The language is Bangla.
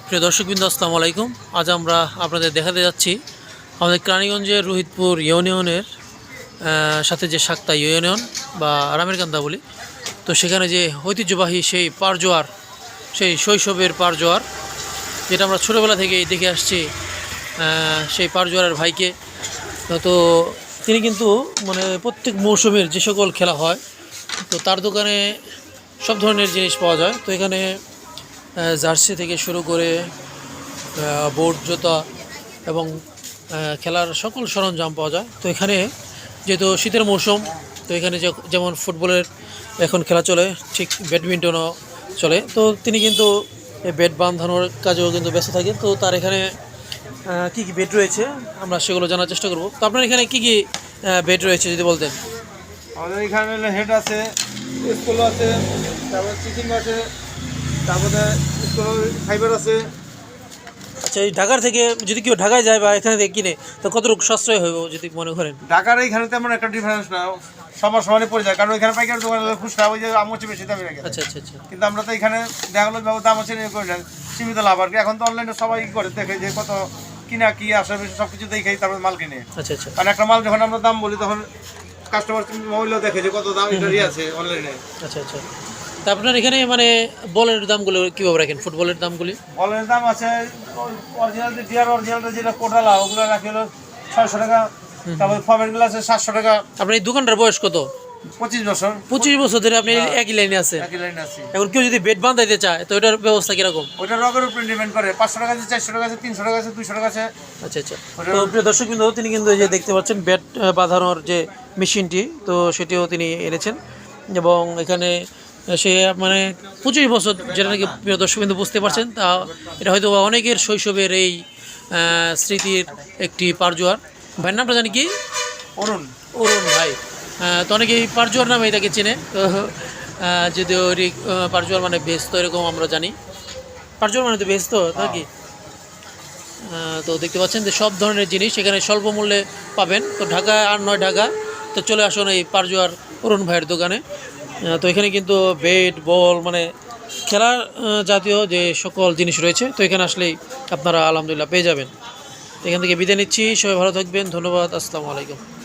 প্রিয় দর্শকবৃন্দ, আসসালামু আলাইকুম। আজ আমরা আপনাদের দেখাতে যাচ্ছি আমাদের কেরানীগঞ্জের রোহিতপুর ইউনিয়নের সাথে যে সাক্তা ইউনিয়ন বা রামেরকান্দা বলি, তো সেখানে যে ঐতিহ্যবাহী সেই পারজোয়ার, সেই শৈশবের পারজোয়ার, যেটা আমরা ছোটোবেলা থেকেই দেখে আসছি। সেই পারজোয়ারের ভাইকে তো তিনি কিন্তু মানে প্রত্যেক মৌসুমের যে সকল খেলা হয়, তো তার দোকানে সব ধরনের জিনিস পাওয়া যায়। তো এখানে জার্সি থেকে শুরু করে বোর্ড, জুতা এবং খেলার সকল সরঞ্জাম পাওয়া যায়। তো এখানে যেহেতু শীতের মৌসুম, তো এখানে যেমন ফুটবলের এখন খেলা চলে, ঠিক ব্যাডমিন্টনও চলে। তো তিনি কিন্তু ব্যাট বাঁধানোর কাজেও কিন্তু ব্যস্ত থাকেন। তো তার এখানে কী কী বেড রয়েছে আমরা সেগুলো জানার চেষ্টা করব। তো আপনার এখানে কী কী বেড রয়েছে যদি বলতেন। আমাদের এখানে হেড আছে, স্কুল আছে, তারপরে চিকেন আছে, তারপরে স্কুল ফাইবার আছে। আচ্ছা, এই ঢাকার থেকে যদি কেউ ঢাকায় যায় বা এখানে থেকে কিনে, তো কতটুকু সাশ্রয় হবে যদি মনে করেন? ঢাকার এইখানে তেমন একটা ডিফারেন্স না, সবার সমানে পড়ে যায়, কারণ এখানে পাইকারি দোকান খুচরা ওই যে আমচে বেশি দামে রাখে। আচ্ছা আচ্ছা আচ্ছা। কিন্তু আমরা তো এখানে দেখা গেলো দাম আছে করলেন সীমিত লাভ আর কি। এখন তো অনলাইনে সবাই করে দেখে যে কত কিনা কি আসে বেশি সব কিছু দেখেই তারপরে মাল কিনে। আচ্ছা আচ্ছা। কারণ একটা মাল যখন আমরা দাম বলি তখন কাস্টমার মূল্য দেখে যে কত দাম এটা আছে অনলাইনে। আচ্ছা আচ্ছা। তা আপনার এখানে মানে বলের দামগুলো কীভাবে রাখেন, ফুটবলের দামগুলি? বলের দাম আছে অরিজিনাল যে ডিয়ার অরিজিনালটা যেটা কোটালা ওগুলো রাখি হলো 600 টাকা, তারপরে ফমেরগুলো আছে 700 টাকা। আপনার এই দোকানটার বয়স কত? 25 বছর। 25 বছর ধরে আপনি একই লাইনে আছেন? একই লাইনে আছি। এখন কেউ যদি বেড বাঁধাইতে চায় তো এটার ব্যবস্থা কীরকম? ওইটা রগের উপরে ডিপেন্ড করে, 500 টাকা আছে, 400 টাকা আছে, 300 টাকা আছে, 200 টাকা আছে। আচ্ছা আচ্ছা। তো প্রিয় দর্শকবৃন্দ, তিনি কিন্তু এই যে দেখতে পাচ্ছেন বেড বাঁধানোর যে মেশিনটি, তো সেটিও তিনি এনেছেন। এবং এখানে সে মানে 25 বছর, যেটা নাকি প্রিয় দর্শকবৃন্দ বুঝতে পারছেন, তা এটা হয়তো অনেকের শৈশবের এই স্মৃতির একটি পারজোয়ার। ভাইয়ের নামটা জানি কি? অরুণ। অরুণ ভাই। তো অনেকেই পারজোয়ার নামে এটাকে চেনে। তো যদিও পারজোয়ার মানে ব্যস্ত, এরকম আমরা জানি। পারজোয়ার মানে তো ব্যস্ত নাকি? তো দেখতে পাচ্ছেন যে সব ধরনের জিনিস এখানে স্বল্প মূল্যে পাবেন। তো ঢাকা আর নয় ঢাকা, তো চলে আসুন এই পারজোয়ার অরুণ ভাইয়ের দোকানে। তো এখানে কিন্তু ব্যাট বল মানে খেলার জাতীয় যে সকল জিনিস রয়েছে, তো এখানে আসলেই আপনারা আলহামদুলিল্লাহ পেয়ে যাবেন। এখান থেকে বিদায় নিচ্ছি, সবাই ভালো থাকবেন, ধন্যবাদ, আসসালামু আলাইকুম।